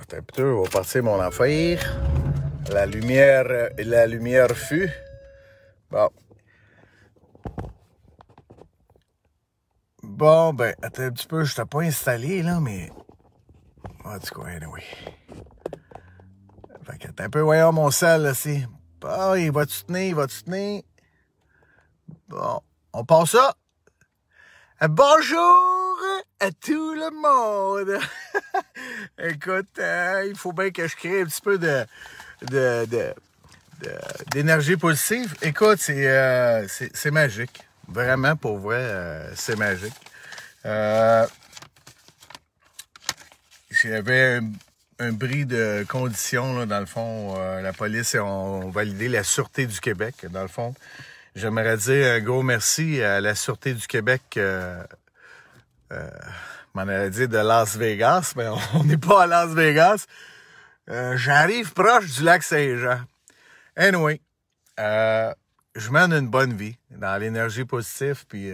Attends un peu, on va partir mon affaire. La lumière fut. Bon. Bon, ben, attends un petit peu, je t'ai pas installé, là, mais... En tout cas, anyway. Fait que, attends un peu, voyons mon sel, là, c'est... Ah, il va-tu tenir? Bon, on passe ça. Bonjour à tout le monde. Écoute, il faut bien que je crée un petit peu d'énergie positive. Écoute, c'est magique. Vraiment, pour vrai, c'est magique. J'avais un bris de conditions, là, dans le fond. La police ont validé la Sûreté du Québec, dans le fond. J'aimerais dire un gros merci à la Sûreté du Québec. M'en allait dire de Las Vegas, mais on n'est pas à Las Vegas. J'arrive proche du lac Saint-Jean. Anyway, je mène une bonne vie dans l'énergie positive, puis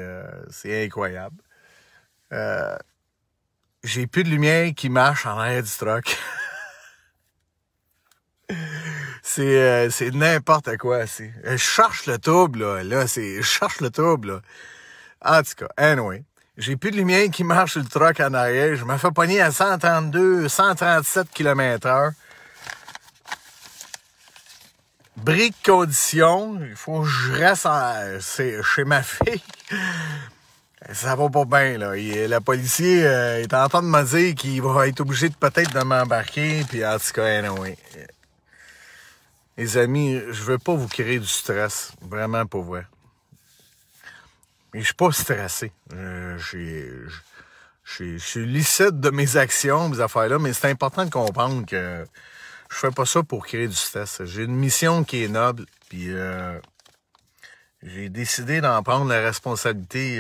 c'est incroyable. J'ai plus de lumière qui marche en arrière du truck. C'est n'importe quoi. Je cherche le trouble, là. Je cherche le trouble, là. En tout cas, anyway. J'ai plus de lumière qui marche sur le truck en arrière. Je me fais pogner à 132, 137 km/h. Bris de condition. Il faut que je reste chez ma fille. Ça va pas bien, là. Le policier est en train de me dire qu'il va être obligé peut-être de m'embarquer. Puis en tout cas, anyway. Les amis, je veux pas vous créer du stress. Vraiment pas vrai. Mais je suis pas stressé. Je suis lucide de mes actions, mes affaires-là, mais c'est important de comprendre que je fais pas ça pour créer du stress. J'ai une mission qui est noble, puis j'ai décidé d'en prendre la responsabilité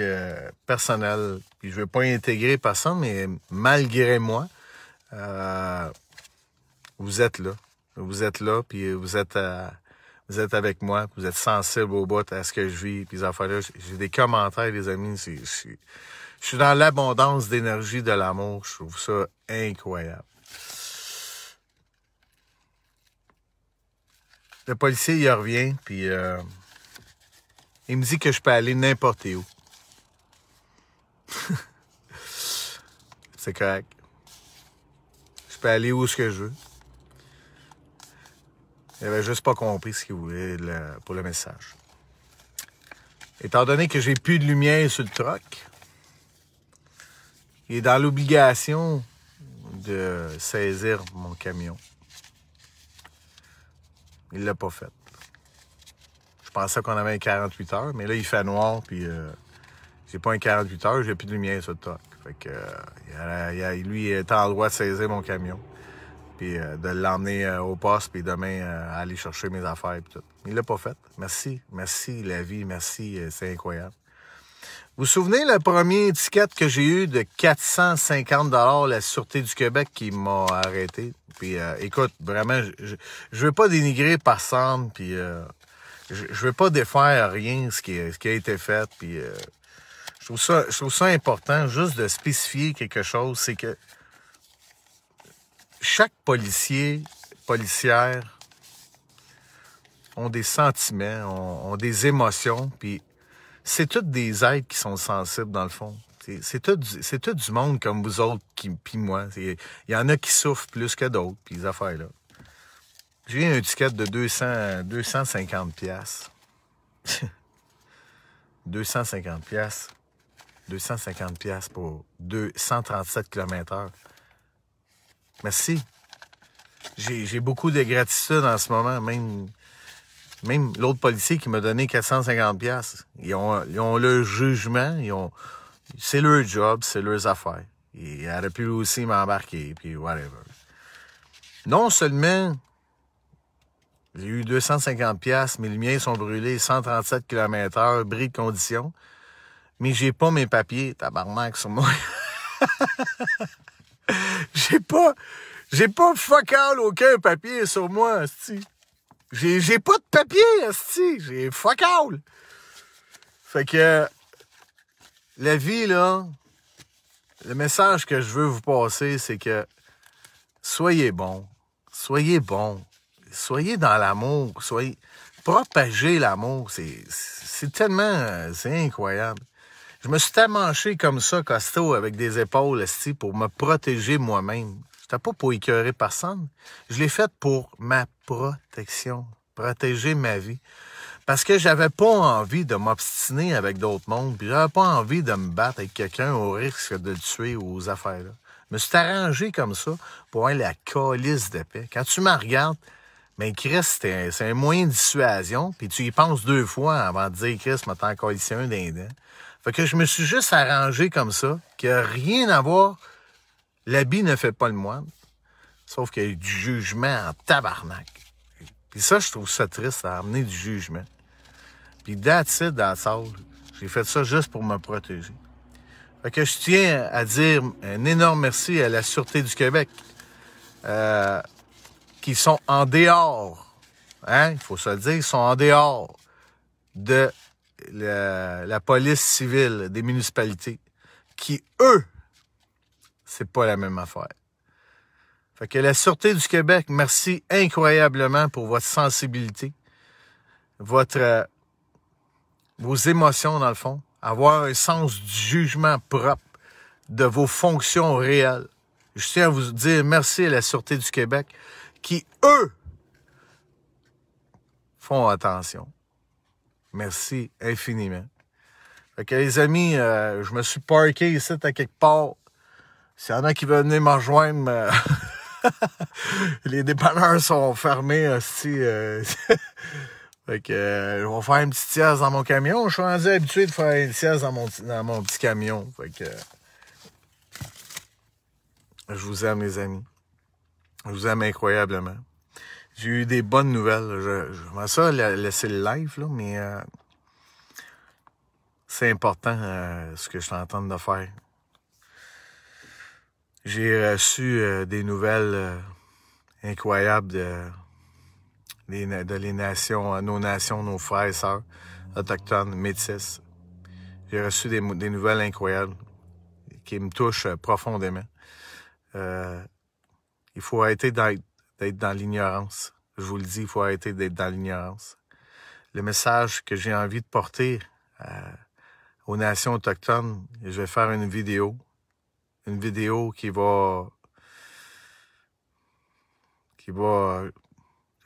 personnelle. Puis je veux pas intégrer personne, mais malgré moi, vous êtes là. Vous êtes là, puis vous êtes avec moi, vous êtes sensible au bout à ce que je vis, puis les affaires-là. J'ai des commentaires, les amis. Je suis dans l'abondance d'énergie, de l'amour. Je trouve ça incroyable. Le policier, il revient, puis il me dit que je peux aller n'importe où. C'est correct. Je peux aller où ce que je veux. Il avait juste pas compris ce qu'il voulait pour le message. Étant donné que j'ai plus de lumière sur le truck, il est dans l'obligation de saisir mon camion. Il l'a pas fait. Je pensais qu'on avait un 48 heures, mais là, il fait noir, puis j'ai pas un 48 heures, j'ai plus de lumière sur le truck. Fait que lui, il est en droit de saisir mon camion, puis de l'emmener au poste, puis demain, aller chercher mes affaires, puis tout. Il l'a pas fait. Merci la vie, merci, c'est incroyable. Vous vous souvenez le premier ticket que j'ai eu de 450 $, la Sûreté du Québec qui m'a arrêté? Puis écoute, vraiment, je veux pas dénigrer personne, puis je veux pas défaire rien ce qui a été fait, puis je trouve ça important juste de spécifier quelque chose, c'est que chaque policière ont des sentiments, ont des émotions, puis c'est tous des êtres qui sont sensibles, dans le fond. C'est tout du monde comme vous autres, puis moi. Il y en a qui souffrent plus que d'autres, puis les affaires-là. J'ai eu un ticket de 250 piastres. 250 piastres. 250 piastres pour 137 km/h. Merci. J'ai beaucoup de gratitude en ce moment, même l'autre policier qui m'a donné 450 piastres. Ils ont le jugement, c'est leur job, c'est leurs affaires. Il aurait pu aussi m'embarquer, puis whatever. Non seulement j'ai eu 250 piastres, mes lumières sont brûlées, 137 km/h, bris de condition, mais j'ai pas mes papiers, tabarnak, sur moi. J'ai pas fuck all aucun papier sur moi, asti. J'ai pas de papier, asti. J'ai fuck all. Fait que la vie, là, le message que je veux vous passer, c'est que soyez bons. Soyez bons. Soyez dans l'amour. Propagez l'amour. C'est tellement... c'est incroyable. Je me suis tamanché comme ça, costaud, avec des épaules, esti, pour me protéger moi-même. C'était pas pour écœurer personne. Je l'ai fait pour ma protection. Protéger ma vie. Parce que j'avais pas envie de m'obstiner avec d'autres mondes, puis j'avais pas envie de me battre avec quelqu'un au risque de le tuer ou aux affaires-là. Je me suis arrangé comme ça pour avoir la calice de paix. Quand tu me regardes, mais Chris, c'est un moyen de dissuasion, puis tu y penses 2 fois avant de dire Chris m'a t'en calissé un dindin. Fait que je me suis juste arrangé comme ça, qu'il n'y a rien à voir. L'habit ne fait pas le moine. Sauf qu'il y a eu du jugement en tabarnak. Puis ça, je trouve ça triste, ça a amené du jugement. Puis that's it, that's all. J'ai fait ça juste pour me protéger. Fait que je tiens à dire un énorme merci à la Sûreté du Québec, qui sont en dehors, hein, il faut se le dire, ils sont en dehors de la police civile des municipalités, qui, eux, c'est pas la même affaire. Fait que la Sûreté du Québec, merci incroyablement pour votre sensibilité, vos émotions, dans le fond, avoir un sens du jugement propre de vos fonctions réelles. Je tiens à vous dire merci à la Sûreté du Québec qui, eux, font attention. Merci infiniment. Fait que les amis, je me suis parké ici à quelque part. S'il y en a qui veulent venir me rejoindre, les dépanneurs sont fermés aussi. Fait que je vais faire une petite sieste dans mon camion. Je suis rendu habitué de faire une sieste dans mon petit camion. Fait que je vous aime, les amis. Je vous aime incroyablement. J'ai eu des bonnes nouvelles. Je vais ça laisser le live, là, mais c'est important ce que je suis en train de faire. J'ai reçu des nouvelles incroyables de les nations, nos nations, nos frères et sœurs autochtones, métis. J'ai reçu des nouvelles incroyables qui me touchent profondément. Il faut arrêter d'être dans l'ignorance. Je vous le dis, il faut arrêter d'être dans l'ignorance. Le message que j'ai envie de porter aux nations autochtones, je vais faire une vidéo qui va,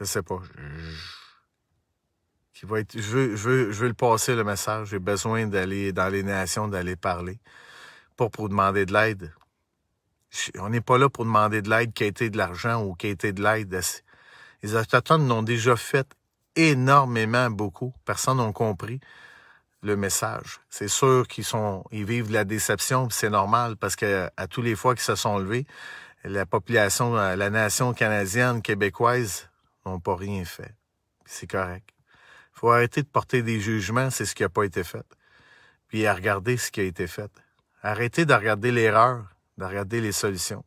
je sais pas, qui va être, je veux le passer, le message. J'ai besoin d'aller dans les nations, d'aller parler, pas pour demander de l'aide. On n'est pas là pour demander de l'aide, qui a été de l'argent ou qui a été de l'aide. Les Autochtones l'ont déjà fait énormément, beaucoup. Personne n'a compris le message. C'est sûr ils vivent de la déception, c'est normal, parce que à tous les fois qu'ils se sont levés, la population, la nation canadienne, québécoise, n'ont pas rien fait. C'est correct. Il faut arrêter de porter des jugements, c'est ce qui n'a pas été fait. Puis à regarder ce qui a été fait. Arrêtez de regarder l'erreur, de regarder les solutions.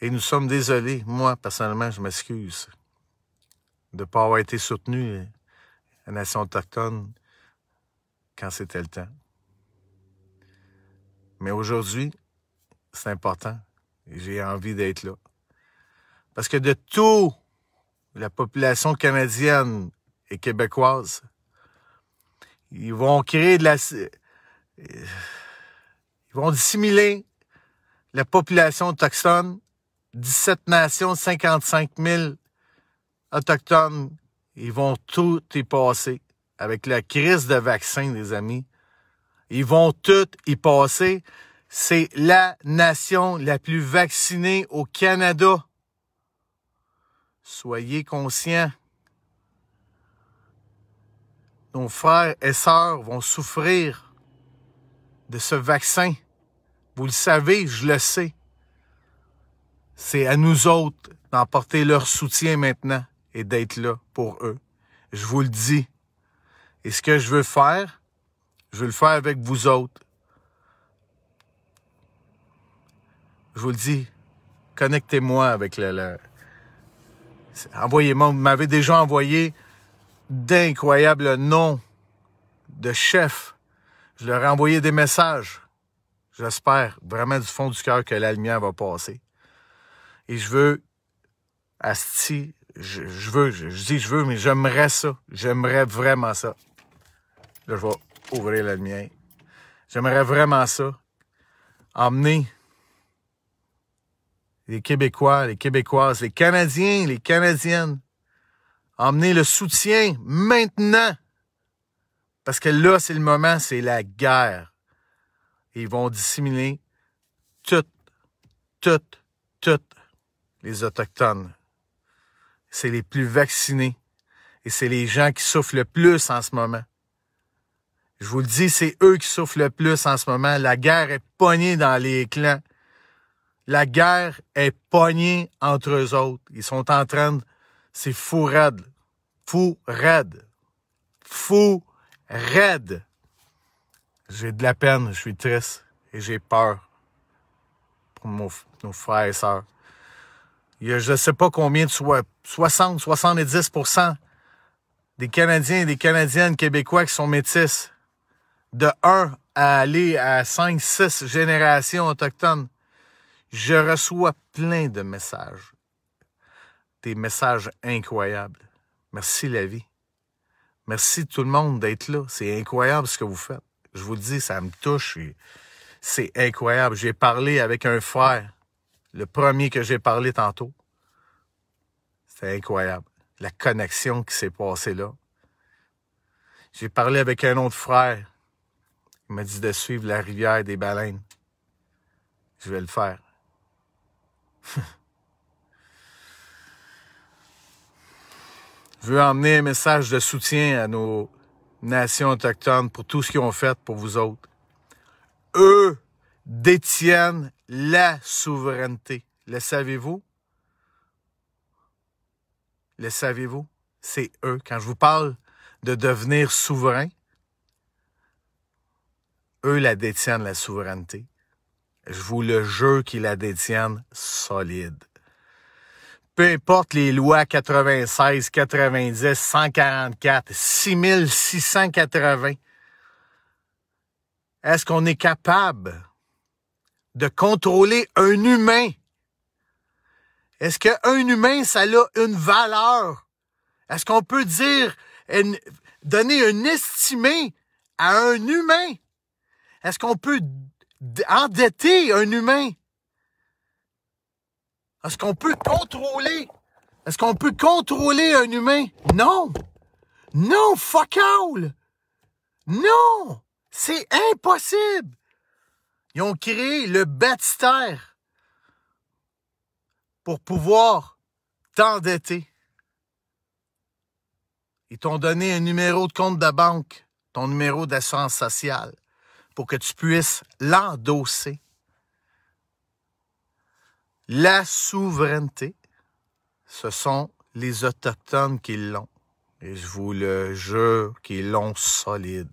Et nous sommes désolés, moi, personnellement, je m'excuse de ne pas avoir été soutenu la nation autochtone quand c'était le temps. Mais aujourd'hui, c'est important. J'ai envie d'être là. Parce que de toute la population canadienne et québécoise, ils vont créer ils vont dissimuler la population autochtone, 17 nations, 55 000 autochtones, ils vont tout y passer. Avec la crise de vaccins, les amis, ils vont tout y passer. C'est la nation la plus vaccinée au Canada. Soyez conscients. Nos frères et sœurs vont souffrir de ce vaccin. Vous le savez, je le sais. C'est à nous autres d'emporter leur soutien maintenant et d'être là pour eux. Je vous le dis. Et ce que je veux faire, je veux le faire avec vous autres. Je vous le dis, connectez-moi avec envoyez-moi, vous m'avez déjà envoyé d'incroyables noms de chefs. Je leur ai envoyé des messages. J'espère vraiment du fond du cœur que la lumière va passer. Et je veux, asti, je dis je veux, mais j'aimerais ça. J'aimerais vraiment ça. Là, je vais ouvrir le mien. J'aimerais vraiment ça. Emmener les Québécois, les Québécoises, les Canadiens, les Canadiennes. Emmener le soutien maintenant. Parce que là, c'est le moment, c'est la guerre. Et ils vont dissimuler toutes les Autochtones. C'est les plus vaccinés. Et c'est les gens qui souffrent le plus en ce moment. Je vous le dis, c'est eux qui souffrent le plus en ce moment. La guerre est pognée dans les clans. La guerre est pognée entre eux autres. Ils sont en train de... C'est fou raide. Fou raide. Fou raide. J'ai de la peine, je suis triste et j'ai peur pour nos frères et sœurs. Il y a je ne sais pas combien de 60-70% des Canadiens et des Canadiennes québécois qui sont métis. De 1 à aller à 5-6 générations autochtones. Je reçois plein de messages. Des messages incroyables. Merci la vie. Merci tout le monde d'être là. C'est incroyable ce que vous faites. Je vous le dis, ça me touche. C'est incroyable. J'ai parlé avec un frère. Le premier que j'ai parlé tantôt. C'était incroyable. La connexion qui s'est passée là. J'ai parlé avec un autre frère. Il m'a dit de suivre la rivière des baleines. Je vais le faire. Je veux emmener un message de soutien à nos nations autochtones pour tout ce qu'ils ont fait pour vous autres. Eux détiennent la souveraineté. Le savez-vous? Le savez-vous? C'est eux. Quand je vous parle de devenir souverain, eux la détiennent, la souveraineté. Je vous le jure qu'ils la détiennent solide. Peu importe les lois 96, 90, 144, 6680, est-ce qu'on est capable de contrôler un humain? Est-ce qu'un humain, ça a une valeur? Est-ce qu'on peut dire, donner un estimé à un humain? Est-ce qu'on peut endetter un humain? Est-ce qu'on peut contrôler? Est-ce qu'on peut contrôler un humain? Non! Non, fuck all! Non! C'est impossible! Ils ont créé le baptistère pour pouvoir t'endetter. Ils t'ont donné un numéro de compte de banque, ton numéro d'assurance sociale, pour que tu puisses l'endosser. La souveraineté, ce sont les Autochtones qui l'ont. Et je vous le jure qu'ils l'ont solide.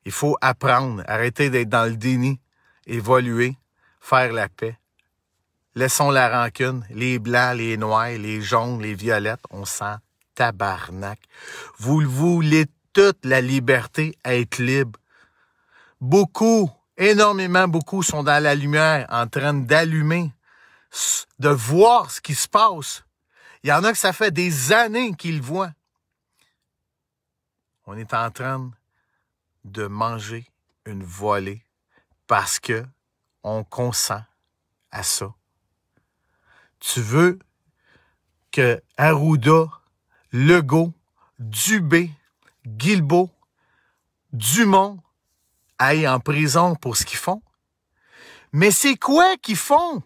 Il faut apprendre, arrêter d'être dans le déni, évoluer, faire la paix. Laissons la rancune, les blancs, les noirs, les jaunes, les violettes, on sent tabarnak. Vous voulez toute la liberté à être libre. Beaucoup, énormément beaucoup sont dans la lumière, en train d'allumer, de voir ce qui se passe. Il y en a que ça fait des années qu'ils le voient. On est en train de manger une volée parce que on consent à ça. Tu veux que Arruda, Legault, Dubé, Guilbeault, Dumont aillent en prison pour ce qu'ils font? Mais c'est quoi qu'ils font?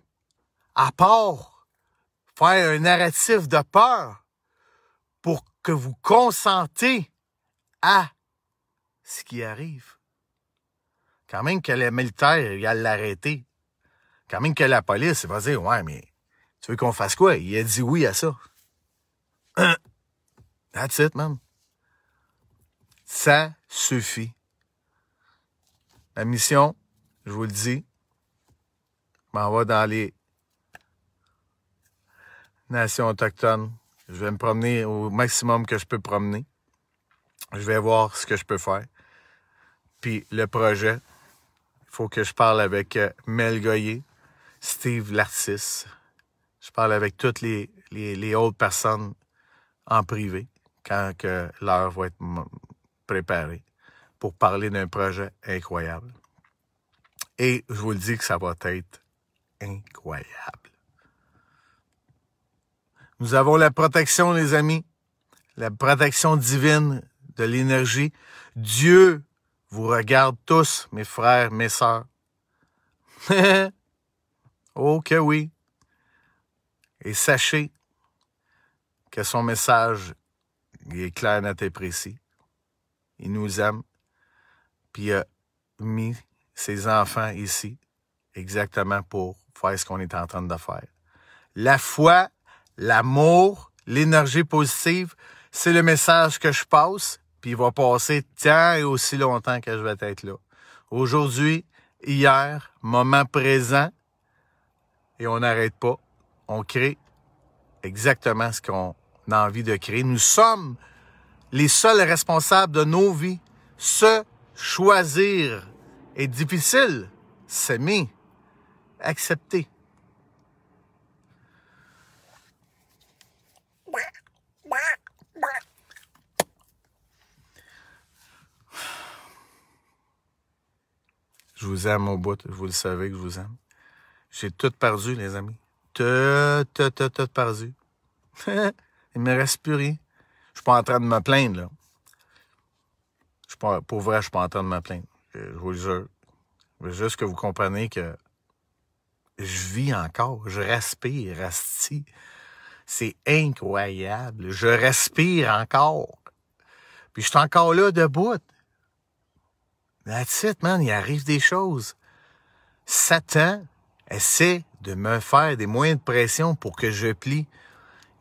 À part faire un narratif de peur pour que vous consentez à ce qui arrive. Quand même que le militaire, il a l'arrêté. Quand même que la police, il va dire, ouais, mais tu veux qu'on fasse quoi? Il a dit oui à ça. That's it, man. Ça suffit. La mission, je vous le dis, je m'en vais dans les nations autochtones. Je vais me promener au maximum que je peux promener. Je vais voir ce que je peux faire. Puis le projet, il faut que je parle avec Mel Goyer, Steve l'artiste, Je parle avec toutes les autres personnes en privé quand que l'heure va être préparée pour parler d'un projet incroyable. Et je vous le dis que ça va être incroyable. Nous avons la protection, les amis, la protection divine de l'énergie. Dieu vous regarde tous, mes frères, mes sœurs. Oh que oui. Et sachez que son message il est clair, net et précis. Il nous aime. Puis il a mis ses enfants ici exactement pour faire ce qu'on est en train de faire. La foi, l'amour, l'énergie positive, c'est le message que je passe, puis il va passer tant et aussi longtemps que je vais être là. Aujourd'hui, hier, moment présent, et on n'arrête pas. On crée exactement ce qu'on a envie de créer. Nous sommes les seuls responsables de nos vies. Se choisir est difficile. S'aimer, accepter. Je vous aime au bout, vous le savez que je vous aime. J'ai tout perdu, les amis. Tout perdu. Il me reste plus rien. Je suis pas en train de me plaindre, là. Pour vrai, je suis pas en train de me plaindre. Je vous le jure. Je veux juste que vous compreniez que je vis encore. Je respire, asti. C'est incroyable. Je respire encore. Puis je suis encore là, debout. That's it, man. Il arrive des choses. Satan essaie de me faire des moyens de pression pour que je plie.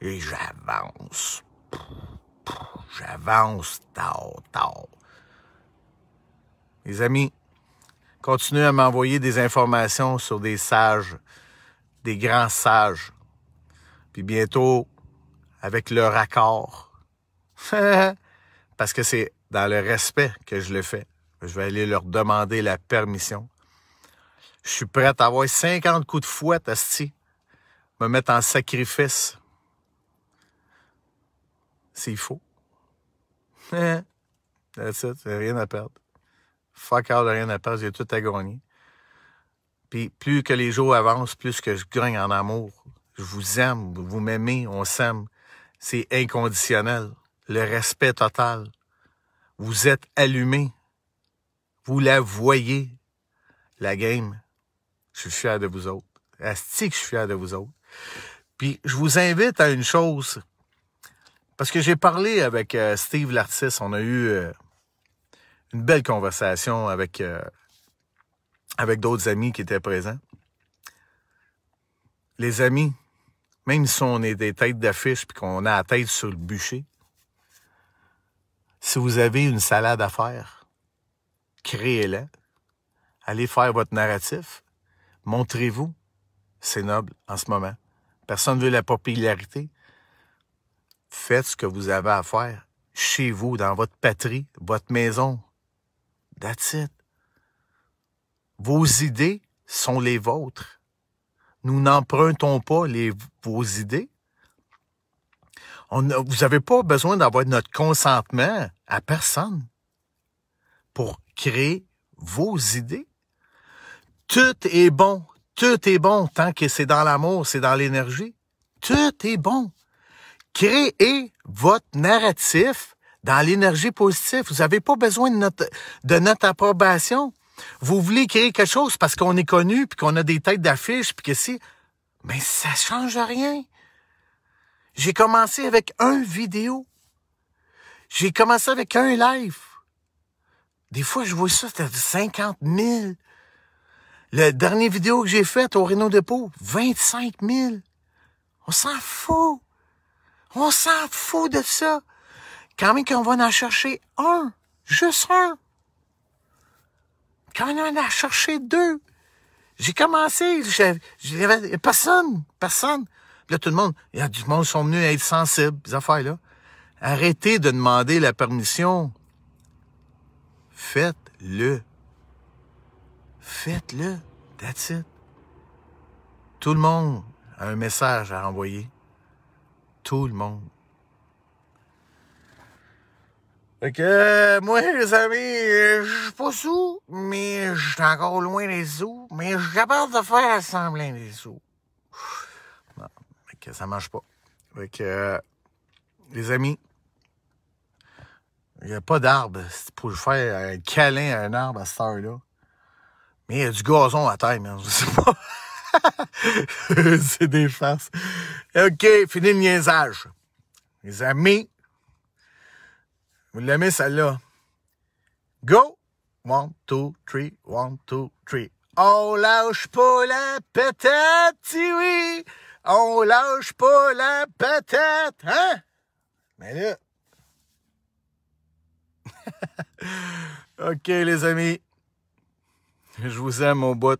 Et j'avance. J'avance tard. Les amis, continuez à m'envoyer des informations sur des sages, des grands sages. Puis bientôt, avec leur accord. Parce que c'est dans le respect que je le fais. Je vais aller leur demander la permission. Je suis prêt à avoir 50 coups de fouette, asti. Me mettre en sacrifice. S'il faut. That's it, j'ai rien à perdre. Fuck all, rien à perdre, j'ai tout à gagner. Puis plus que les jours avancent, plus que je gagne en amour. Je vous aime, vous m'aimez, on s'aime. C'est inconditionnel. Le respect total. Vous êtes allumés. Vous la voyez, la game. Je suis fier de vous autres. Asti que je suis fier de vous autres. Puis je vous invite à une chose. Parce que j'ai parlé avec Steve l'artiste. On a eu une belle conversation avec d'autres amis qui étaient présents. Les amis, même si on est des têtes d'affiche puis qu'on a la tête sur le bûcher, si vous avez une salade à faire, créez-la. Allez faire votre narratif. Montrez-vous. C'est noble en ce moment. Personne ne veut la popularité. Faites ce que vous avez à faire chez vous, dans votre patrie, votre maison. That's it. Vos idées sont les vôtres. Nous n'empruntons pas vos idées. Vous n'avez pas besoin d'avoir notre consentement à personne pour créer vos idées. Tout est bon tant que c'est dans l'amour, c'est dans l'énergie. Tout est bon. Créez votre narratif dans l'énergie positive. Vous n'avez pas besoin de notre approbation. Vous voulez créer quelque chose parce qu'on est connu, puis qu'on a des têtes d'affiche, puis que c'est... Mais ça change rien. J'ai commencé avec un vidéo. J'ai commencé avec un live. Des fois, je vois ça, c'était 50 000. La dernière vidéo que j'ai faite au Réno Dépôt, 25 000. On s'en fout. On s'en fout de ça. Quand même qu'on va en chercher un. Juste un. Quand même on va en chercher deux. J'ai commencé. J'avais personne. Là, tout le monde, il y a du monde qui sont venus à être sensibles, ces affaires-là. Arrêtez de demander la permission. Faites-le. Faites-le. That's it. Tout le monde un message à envoyer. Tout le monde. Fait que, moi, les amis, je suis pas sous, mais je suis encore loin des sous, mais je suis capable de faire semblant des sous. Non, fait que ça marche pas. Fait que, les amis, il n'y a pas d'arbre pour faire un câlin à un arbre à cette heure-là. Mais il y a du gazon à terre, man, je sais pas. C'est des farces. OK, fini le niaisage. Les amis, vous l'aimez celle-là? Go! 1, 2, 3, 1, 2, 3. On lâche pas la patate, oui! On lâche pas la patate, hein? Mais là... OK, les amis. Je vous aime au bout.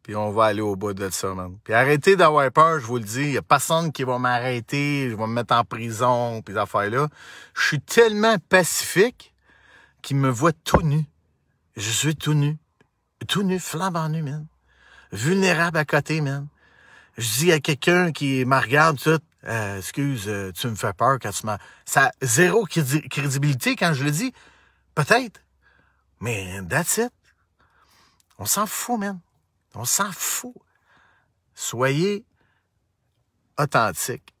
Puis on va aller au bout de ça, man. Puis arrêtez d'avoir peur, je vous le dis. Il n'y a personne qui va m'arrêter, je vais me mettre en prison, puis ces affaires-là. Je suis tellement pacifique qu'il me voit tout nu. Je suis tout nu. Tout nu, flambant nu, man. Vulnérable à côté, man. Je dis à quelqu'un qui me regarde tout, excuse, tu me fais peur quand tu m'as... Ça a zéro crédibilité quand je le dis. Peut-être. Mais that's it. On s'en fout, man. On s'en fout. Soyez authentique.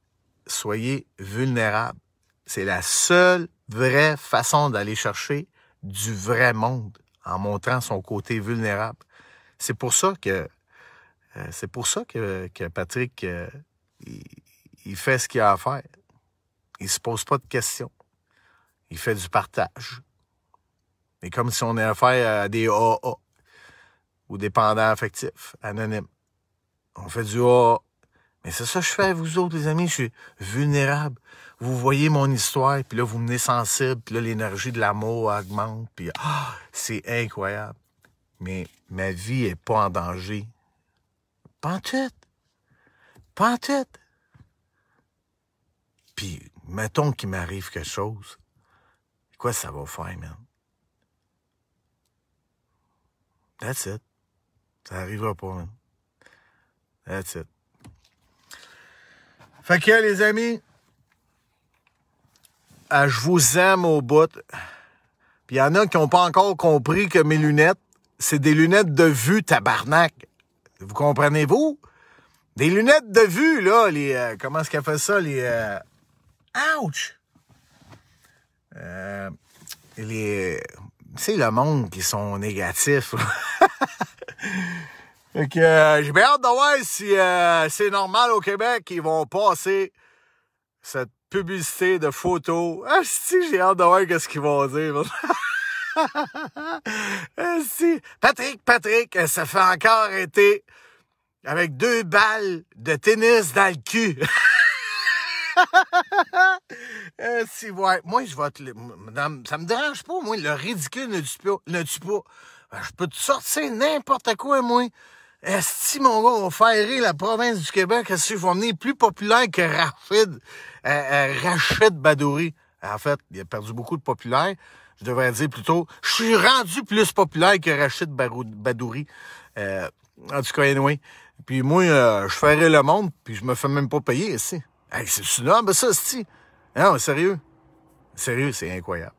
Soyez vulnérable. C'est la seule vraie façon d'aller chercher du vrai monde en montrant son côté vulnérable. C'est pour ça que Patrick il fait ce qu'il a à faire. Il se pose pas de questions. Il fait du partage. C'est comme si on avait affaire à des AA ou dépendants affectifs, anonymes. On fait du AA. Mais c'est ça que je fais, vous autres, les amis. Je suis vulnérable. Vous voyez mon histoire, puis là, vous me venez sensible, puis là, l'énergie de l'amour augmente, puis c'est incroyable. Mais ma vie est pas en danger. Pas en tout. Pas en tout. Puis, mettons qu'il m'arrive quelque chose. Quoi ça va faire, man? That's it. Ça arrivera pas, man. That's it. Fait que, les amis, je vous aime au bout. Puis il y en a qui n'ont pas encore compris que mes lunettes, c'est des lunettes de vue, tabarnak. Vous comprenez-vous? Des lunettes de vue, là, les... comment est-ce qu'elle fait ça? Les... ouch! Les... C'est le monde qui sont négatifs. Fait que j'ai bien hâte de voir si c'est normal au Québec qu'ils vont passer cette publicité de photos. Ah, si, j'ai hâte de voir qu'est-ce qu'ils vont dire. Si. Patrick, ça fait encore été avec 2 balles de tennis dans le cul. Si, ouais. Moi, je vais te... Madame, ça me dérange pas, moi. Le ridicule ne tue pas. Je peux te sortir n'importe quoi, moi. Si mon gars, on va faire rire la province du Québec, est-ce que je vais venir plus populaire que Rachid Badouri? En fait, il a perdu beaucoup de populaire. Je devrais dire plutôt, je suis rendu plus populaire que Rachid Badouri. En tout cas, anyway. Puis moi, je ferais le monde, puis je me fais même pas payer ici. Hey, c'est snob, ça, c'est-tu? Non, sérieux. Sérieux, c'est incroyable.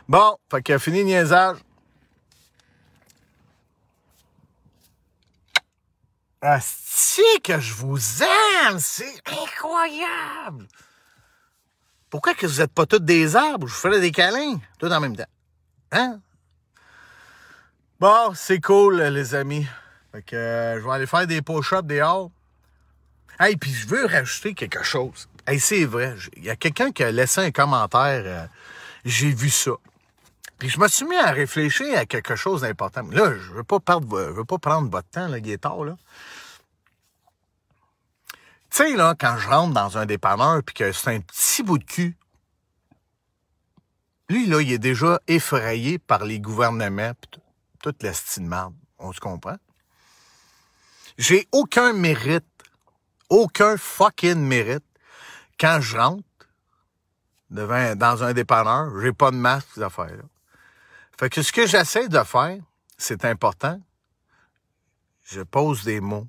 Bon, fait que fini le niaisage. Asti que je vous aime! C'est incroyable! Pourquoi que vous êtes pas tous des arbres? Je vous ferais des câlins, tout en même temps. Hein? Bon, c'est cool, les amis. Fait que je vais aller faire des push-ups dehors. Hey, puis je veux rajouter quelque chose. Hey, c'est vrai, il y a quelqu'un qui a laissé un commentaire. J'ai vu ça. Puis je me suis mis à réfléchir à quelque chose d'important. Là, je veux pas prendre votre temps, là, il est tard, là. Tu sais, là, quand je rentre dans un dépanneur puis que c'est un petit bout de cul, lui, là, il est déjà effrayé par les gouvernements pis toute la style de merde. On se comprend? J'ai aucun mérite, aucun fucking mérite quand je rentre dans un dépanneur, j'ai pas de masque, ces affaires-là. Fait que ce que j'essaie de faire, c'est important, je pose des mots.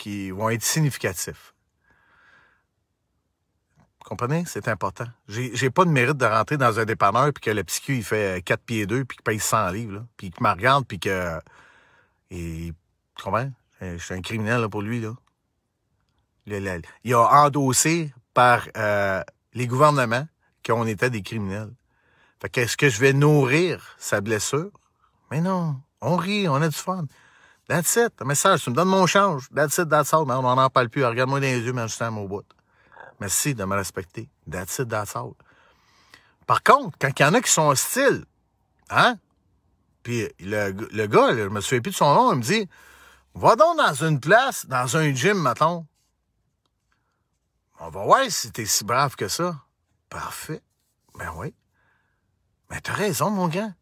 qui vont être significatifs. Vous comprenez? C'est important. J'ai pas de mérite de rentrer dans un dépanneur puis que le petit cul, il fait 4 pieds 2 puis qu'il paye 100 livres, là, puis qu'il me regarde puis que... Et, tu comprends? Je suis un criminel là, pour lui, là. Il a endossé par les gouvernements qu'on était des criminels. Fait que est-ce que je vais nourrir sa blessure? Mais non. On rit, on a du fun. That's it. Un message, tu me donnes mon change. That's it, that's all. On n'en parle plus. Regarde-moi dans les yeux, mais je suis à mon bout. Merci de me respecter. That's it, that's all. Par contre, quand il y en a qui sont hostiles, hein? Puis le gars, là, je me souviens plus de son nom, il me dit, va donc dans une place, dans un gym, mettons. On va voir si t'es si brave que ça. Parfait. Ben oui. Mais t'as raison, mon gars.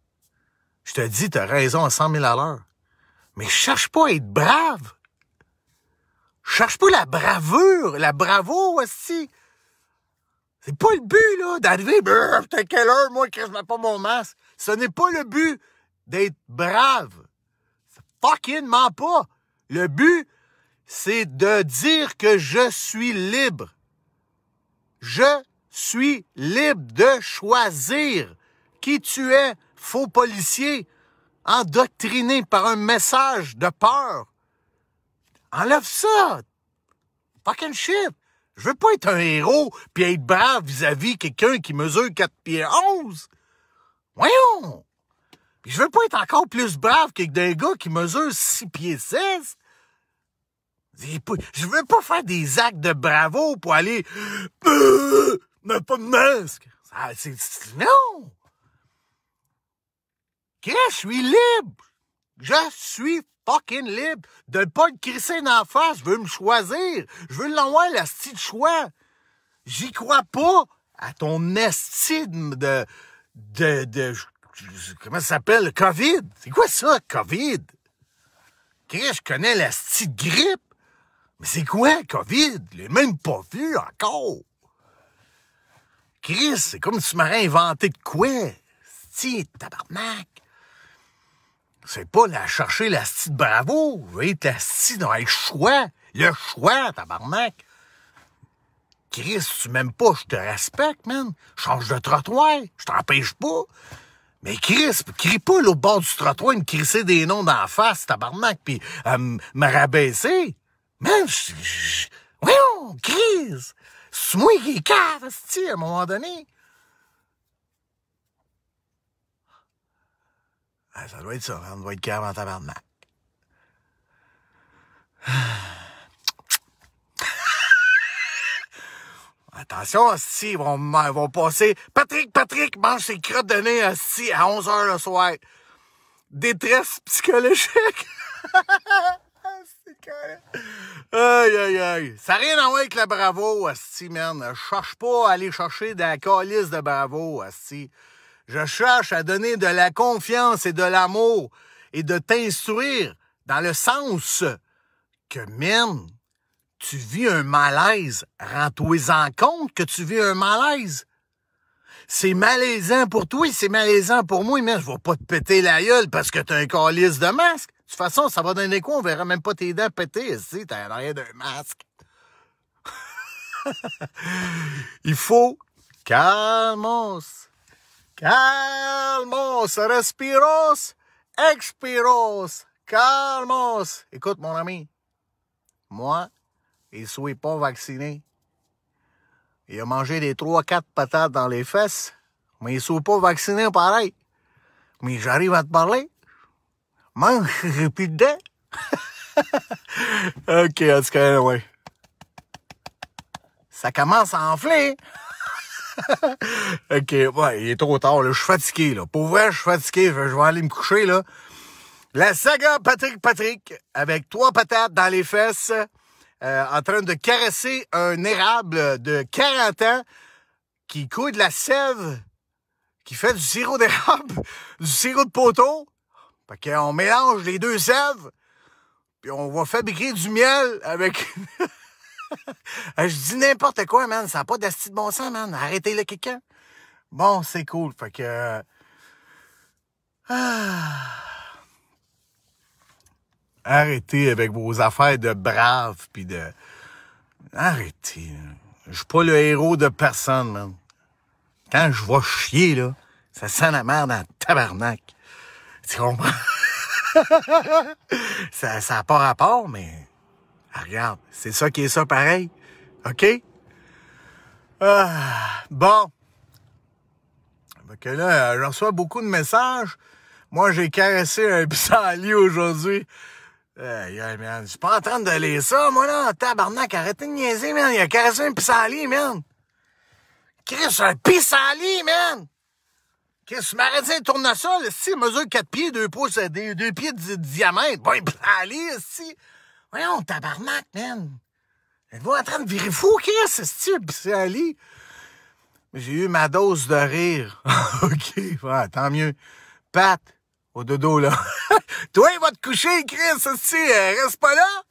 Je te dis, t'as raison à 100 000 à l'heure. Mais cherche pas à être brave. Cherche pas la bravure, la bravoure aussi. C'est pas le but, là, d'arriver, t'as quelle heure, moi, que je mets pas mon masque. Ce n'est pas le but d'être brave. Fucking ment pas. Le but, c'est de dire que je suis libre. Je suis libre de choisir qui tu es, faux policier, endoctriné par un message de peur. Enlève ça! Fucking shit! Je veux pas être un héros puis être brave vis-à-vis quelqu'un qui mesure 4 pieds 11. Voyons! Puis je veux pas être encore plus brave que des gars qui mesurent 6 pieds 16. Je veux pas faire des actes de bravo pour aller... mais pas de masque! Non! Que je suis libre! Je suis fucking libre de pas le crisser dans la face. Je veux me choisir. Je veux l'envoyer l'asti de choix. J'y crois pas à ton esti de comment ça s'appelle? COVID. C'est quoi ça, COVID? Chris, je connais l'asti de grippe. Mais c'est quoi, COVID? Je l'ai même pas vu encore. Chris, c'est comme si tu m'aurais inventé de quoi? Sti, tabarnak. C'est pas la chercher la style bravo. Je veux être la style dans le choix. Le choix, tabarnak. Chris, tu m'aimes pas, je te respecte, man. Change de trottoir. Je t'empêche pas. Mais Chris, crie pas l'autre bord du trottoir, me crisser des noms dans la face, tabarnak, pis me rabaisser. Man, voyons, Chris. C'est moi qui est cave, à un moment donné. Ah, ça doit être ça, on doit être cave en tabarnak. Attention, hostie, ils vont passer. Patrick, mange ses crottes de nez, hostie, à 11h le soir. Détresse psychologique. Aïe. Ça n'a rien à voir avec la bravo, hostie, man. Je cherche pas à aller chercher de la calice de bravo, hostie. Je cherche à donner de la confiance et de l'amour et de t'instruire dans le sens que, man, tu vis un malaise. Rends-toi-en compte que tu vis un malaise. C'est malaisant pour toi, c'est malaisant pour moi, mais je vais pas te péter la gueule parce que t'as un calice de masque. De toute façon, ça va donner quoi? On verra même pas tes dents péter ici, t'as rien d'un masque. Il faut calmos, respiros, expiros, calmos. Écoute, mon ami, moi, il ne soit pas vacciné. Il a mangé des 3-4 patates dans les fesses, mais il ne soit pas vacciné pareil. Mais j'arrive à te parler. Mange, j'ai plus de dents. OK, en tout cas, ouais. Ça commence à enfler. OK, ouais, il est trop tard, là. Je suis fatigué, là. Pour vrai, je suis fatigué. Je vais aller me coucher, là. La saga Patrick, avec 3 patates dans les fesses, en train de caresser un érable de 40 ans qui couille de la sève, qui fait du sirop d'érable, du sirop de poteau. Fait qu'on mélange les deux sèves, puis on va fabriquer du miel avec... Je dis n'importe quoi, man. Ça n'a pas d'asti de bon sens, man. Arrêtez-le, quelqu'un. Bon, c'est cool. Fait que... Arrêtez avec vos affaires de braves, puis de... Arrêtez, là. Je suis pas le héros de personne, man. Quand je vais chier, là, ça sent la merde en tabarnak. Tu comprends? Ça n'a pas rapport, mais... regarde, c'est ça qui est ça pareil. OK? Bon. Fait que là, je reçois beaucoup de messages. Moi, j'ai caressé un pissenlit aujourd'hui. Man, je suis pas en train de lire ça, moi, là. Tabarnak, arrêtez de niaiser, man. Il a caressé un pissenlit, man. Chris, un pissenlit, man. Chris, tu m'arrêtes de tournesol, si, mesure 4 pieds, 2 pouces, 2 pieds de diamètre. Bon, un pissenlit, si. Voyons, tabarnak, man. Êtes-vous en train de virer fou, Chris, si, un pissenlit? J'ai eu ma dose de rire. OK, ouais, tant mieux. Pat, au dodo, là. Toi, il va te coucher, Chris, si, reste pas là.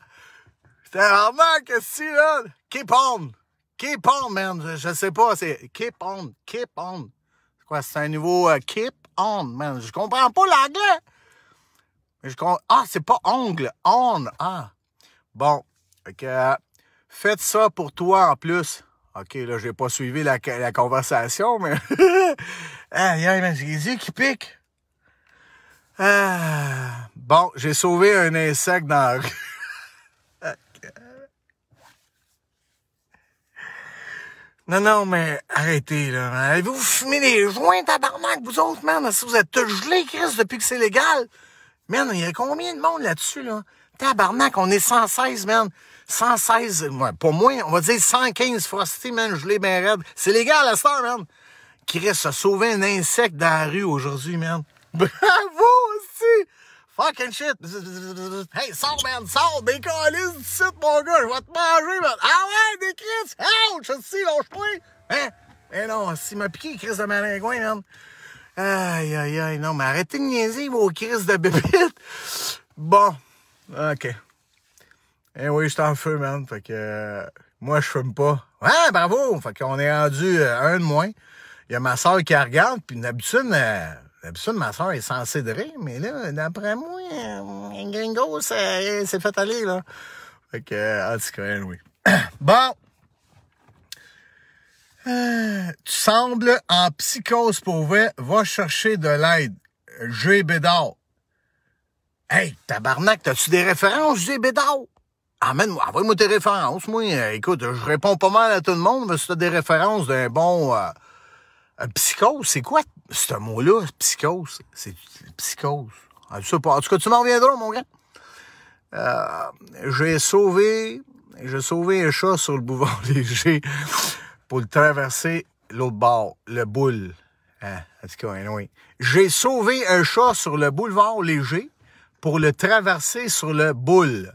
C'était vraiment que si, là. Keep on. Keep on, man. Je sais pas, c'est keep on. Keep on. C'est quoi, c'est un nouveau keep on, man. Je comprends pas l'anglais. Mais ah, c'est pas ongle. On. Ah. Bon. OK. Faites ça pour toi en plus. OK, là, j'ai pas suivi la conversation, mais... man, j'ai les yeux qui piquent. Bon, j'ai sauvé un insecte dans la rue. Non, mais arrêtez, là. Avez-vous fumé des joints, tabarnak, vous autres, man? Si vous êtes tous gelés, Chris, depuis que c'est légal. Man, il y a combien de monde là-dessus, là? Tabarnak, on est 116, man. 116, ouais, pas moins, on va dire 115 frosty, man, gelé ben raide. C'est légal, la star, man. Chris a sauvé un insecte dans la rue aujourd'hui, man. Bravo, aussi! Fucking shit! Hey, sors, man, sors! Décalisse du site, mon gars! Je vais te manger, man! Ah ouais, des Chris! Ouch! Aussi, lâche-toi! Hein? Eh non, s'il m'a piqué, Chris de malingouin, man! Aïe, non, mais arrêtez de niaiser, vos Chris de bébites! Bon, OK. Eh oui, je suis en feu, man. Fait que moi, je fume pas. Ouais, bravo! Fait qu'on est rendu un de moins. Il y a ma soeur qui regarde, puis d'habitude, ma soeur est censée de rire, mais là, d'après moi, Gringo, c'est fait aller, là. Fait que, en tout cas, oui. Bon. Tu sembles en psychose pour vrai. Va chercher de l'aide. G. Bédard. Hey, tabarnak, t'as-tu des références, G. Bédard? Envoie-moi tes références. Moi, écoute, je réponds pas mal à tout le monde, mais si t'as des références d'un bon... psychose, c'est quoi ce mot-là, psychose? C'est psychose. En tout cas, tu m'en reviendras, mon grand. J'ai sauvé un chat sur le boulevard Léger pour le traverser l'autre bord, le boule. En tout cas, oui. J'ai sauvé un chat sur le boulevard Léger pour le traverser sur le boule.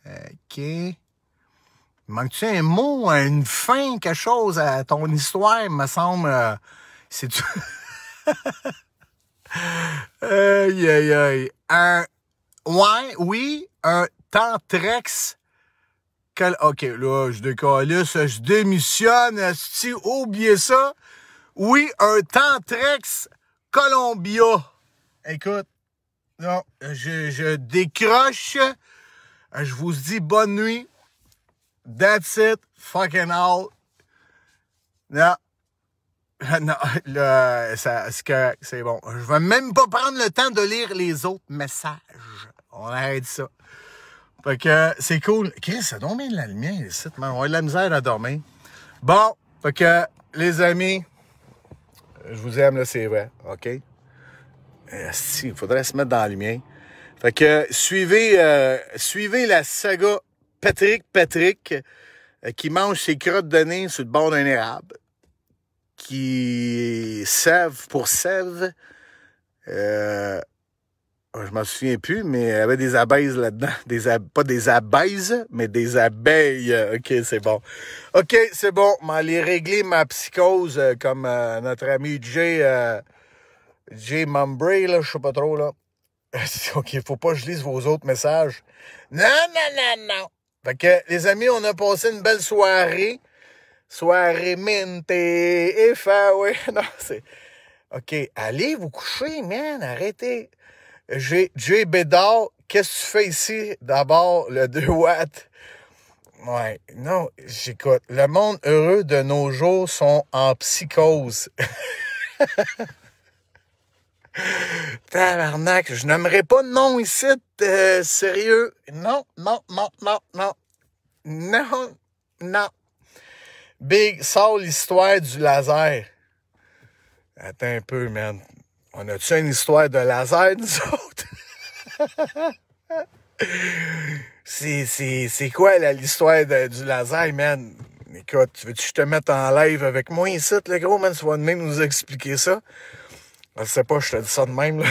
OK. Manque-tu un mot, une fin, quelque chose à ton histoire, me semble... c'est tout. Aïe. Oui, un Tantrex. OK, là, je décalisse, je démissionne, oubliez ça. Oui, un Tantrex Columbia. Écoute, non, je décroche. Je vous dis bonne nuit. That's it. Fucking all. Non. Non, là, c'est bon. Je vais même pas prendre le temps de lire les autres messages. On arrête ça. Fait que c'est cool. Chris, ça donne bien de la lumière ici, man. On a de la misère à dormir. Bon, fait que les amis, je vous aime, là, c'est vrai. OK? Il faudrait se mettre dans la lumière. Fait que suivez la saga Patrick qui mange ses crottes de nez sur le bord d'un érable. Qui sève pour sève. Je m'en souviens plus, mais il y avait des abeilles là-dedans. Pas des abeilles, mais des abeilles. OK, c'est bon. OK, c'est bon. Je vais aller régler ma psychose comme notre ami Jay Mumbray, là, je sais pas trop, là. OK, faut pas que je lise vos autres messages. Non. Fait que, les amis, on a passé une belle soirée. Soirée mente et fa, ouais. Non, c'est... OK, allez vous coucher, man, arrêtez. J'ai Jay Bédard. Qu'est-ce que tu fais ici? D'abord, le 2 watts. Ouais, non, j'écoute. Le monde heureux de nos jours sont en psychose. Tabarnak, je n'aimerais pas de nom ici, sérieux. Non, non, non, non, non. Non, non. Big, sort l'histoire du laser. Attends un peu, man. On a-tu une histoire de laser, nous autres? C'est quoi, là, l'histoire du laser, man? Écoute, veux-tu que je te mette en live avec moi ici, le gros, man? Tu vas demain nous expliquer ça? Je sais pas, je te dis ça de même,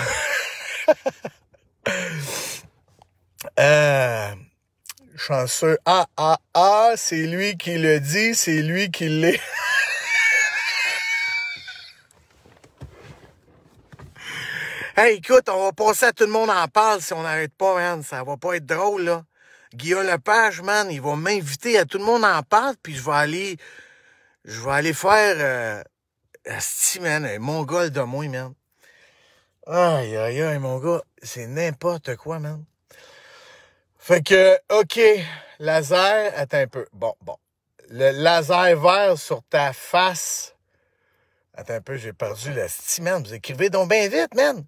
là. Chanceux. C'est lui qui le dit, c'est lui qui l'est. Hey, écoute, on va passer à tout le monde en parle si on n'arrête pas, man. Ça va pas être drôle, là. Guillaume Lepage, man, il va m'inviter à tout le monde en parle, puis je vais aller faire, asti, man, un mongol de moi, man. Aïe, aïe, aïe, mon gars, c'est n'importe quoi, man. Fait que, OK, laser, attends un peu. Bon. Le laser vert sur ta face. Attends un peu, j'ai perdu la sti, man. Vous écrivez donc bien vite, man.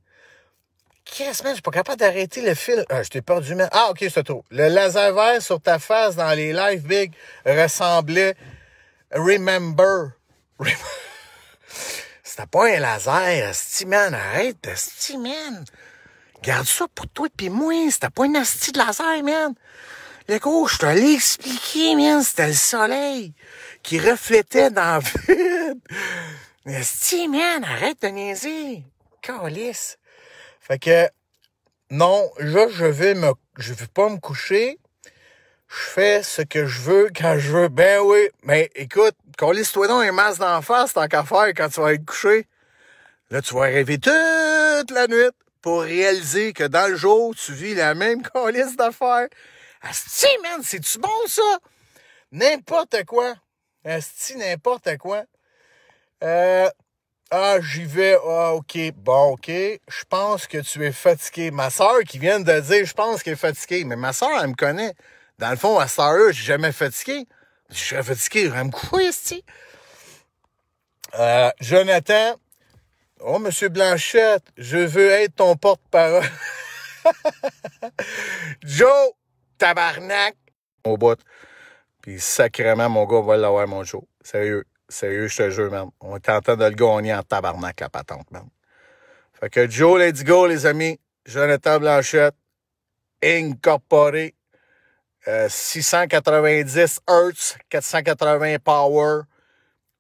Qu'est-ce, man? Je suis pas capable d'arrêter le fil. Je t'ai perdu, man. Ah, OK, c'est tout. Le laser vert sur ta face dans les live big ressemblait Remember. C'était pas un laser, asti, man. Arrête, asti, man. Garde ça pour toi pis moi. C'était pas une asti de laser, man. Le gros, je te l'ai expliqué, man. C'était le soleil qui reflétait dans le vide. Asti, man, arrête de niaiser. Calisse. Fait que, non, là, je vais pas me coucher. Je fais ce que je veux quand je veux. Ben oui, mais écoute, calisse-toi donc un masque d'en face, tant qu'à faire quand tu vas être couché. Là, tu vas rêver toute la nuit pour réaliser que dans le jour, tu vis la même calisse d'affaires. Asti, man, c'est-tu bon, ça? N'importe quoi. Asti, n'importe quoi. J'y vais. OK. Bon, OK. Je pense que tu es fatigué. Ma soeur qui vient de dire, je pense qu'elle est fatiguée. Mais ma soeur, elle me connaît. Dans le fond, à cette heure-là, je suis jamais fatigué. Je serais fatigué, j'aurais me coucher, ici. Jonathan. Oh, Monsieur Blanchette, je veux être ton porte-parole. Joe, tabarnak. Au bout. Puis sacrément, mon gars va l'avoir, mon Joe. Sérieux, je te jure, man. On est en train de le gagner en tabarnak, la patente, man. Fait que Joe, let's go, les amis. Jonathan Blanchette, incorporé. 690 Hz, 480 Power.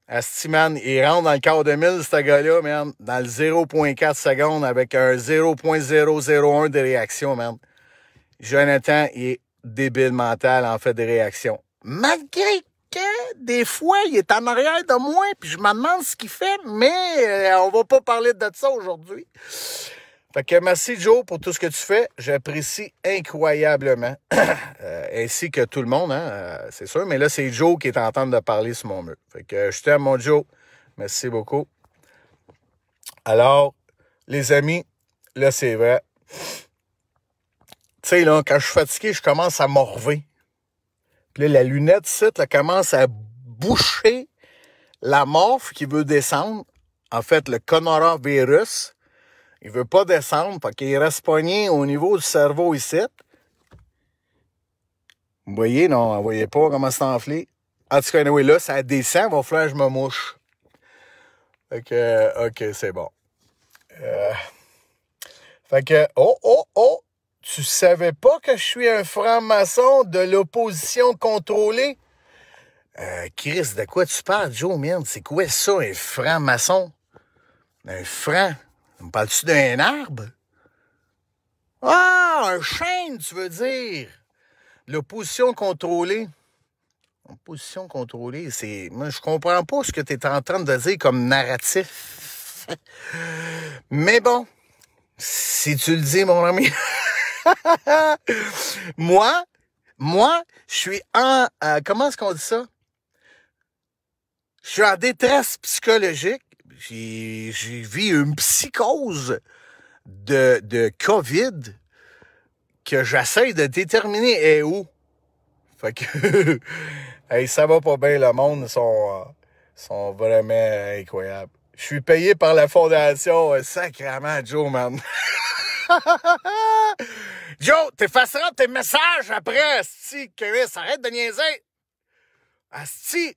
Asti, man, il rentre dans le quart de mille, ce gars-là, man, dans le 0.4 secondes avec un 0.001 de réaction, man. Jonathan, il est débile mental en fait des réactions. Malgré que, des fois, il est en arrière de moi, puis je me demande ce qu'il fait, mais on va pas parler de ça aujourd'hui. Fait que merci, Joe, pour tout ce que tu fais. J'apprécie incroyablement. Ainsi que tout le monde, hein, c'est sûr. Mais là, c'est Joe qui est en train de parler sur mon mur. Fait que je t'aime, mon Joe. Merci beaucoup. Alors, les amis, là, c'est vrai. Tu sais, là, quand je suis fatigué, je commence à morver. Puis là, la lunette, ici, là, commence à boucher la morphe qui veut descendre. En fait, le coronavirus. Il veut pas descendre, fait qu'il reste pogné au niveau du cerveau ici. Vous voyez, non, vous voyez pas comment c'est enflé. En tout cas, anyway, là, ça descend, il va falloir que je me mouche. Fait que, OK, c'est bon. Fait que, tu savais pas que je suis un franc-maçon de l'opposition contrôlée? Chris, de quoi tu parles, Joe, merde? C'est quoi ça, un franc-maçon? Un franc? Me parles-tu d'un arbre? Ah, un chêne, tu veux dire? L'opposition contrôlée. L'opposition contrôlée, c'est... Moi, je comprends pas ce que tu es en train de dire comme narratif. Mais bon, si tu le dis, mon ami. Moi, je suis en... comment est-ce qu'on dit ça? Je suis en détresse psychologique. J'ai vis une psychose de COVID que j'essaie de déterminer est où. Fait que hey, ça va pas bien, le monde sont vraiment incroyables. Je suis payé par la fondation sacrément, Joe, man. Joe, t'effaceras tes messages après, asti, Chris, arrête de niaiser. Asti,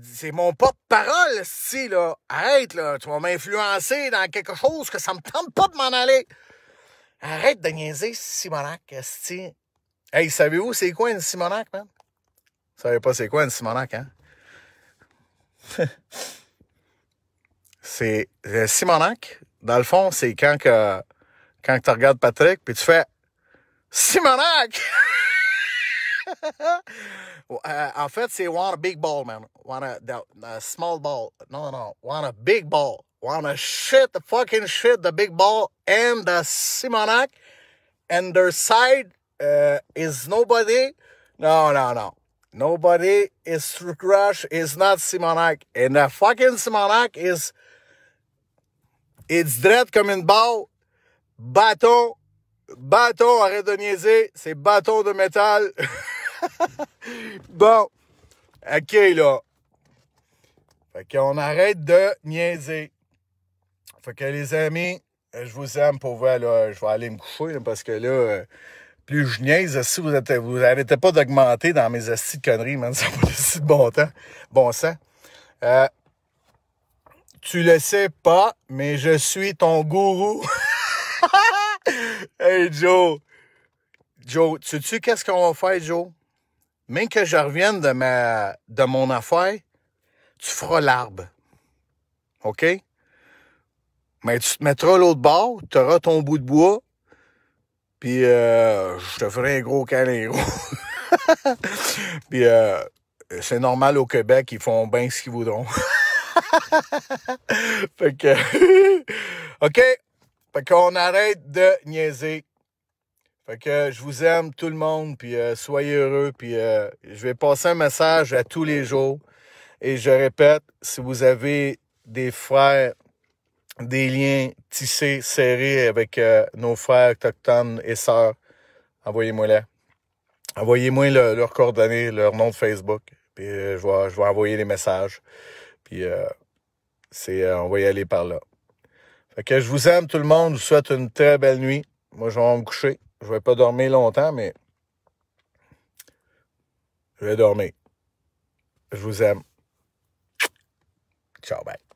c'est mon porte-parole, asti, là. Arrête, là, tu vas m'influencer dans quelque chose que ça me tente pas de m'en aller. Arrête de niaiser, Simonac, asti. Hey, savez-vous c'est quoi une Simonac, man? Vous savez pas c'est quoi une Simonac, hein? C'est Simonac, dans le fond, c'est quand tu regardes Patrick, puis tu fais Simonac! En fait, c'est want a big ball, man. Want a small ball. No. Want a big ball. Want to fucking shit the big ball and the Simonac. And their side is nobody. No. Nobody is Crush is not Simonac. And the fucking Simonac is... It's dread comme une balle. Bâton, arrête de niaiser. C'est bâton de métal. Bon. OK, là. Fait qu'on arrête de niaiser. Fait que les amis, je vous aime pour vous. Là, je vais aller me coucher là, parce que là, plus je niaise, si vous n'arrêtez pas d'augmenter dans mes astis de conneries, man, ça va laisser de bon sang. Tu le sais pas, mais je suis ton gourou. Hey, Joe, sais-tu qu'est-ce qu'on va faire, Joe? Même que je revienne de mon affaire, tu feras l'arbre. OK? Mais tu te mettras l'autre bord, tu auras ton bout de bois, puis je te ferai un gros câlin, gros. Puis c'est normal au Québec, ils font bien ce qu'ils voudront. Fait que... OK? Fait qu'on arrête de niaiser. Fait que je vous aime tout le monde, puis soyez heureux, puis je vais passer un message à tous les jours. Et je répète, si vous avez des frères, des liens tissés, serrés avec nos frères autochtones et sœurs, envoyez-moi-les. Envoyez-moi leurs coordonnées, leur nom de Facebook, puis je vais envoyer les messages. Puis on va y aller par là. Fait que je vous aime tout le monde, je vous souhaite une très belle nuit. Moi, je vais me coucher. Je vais pas dormir longtemps, mais je vais dormir. Je vous aime. Ciao, bye.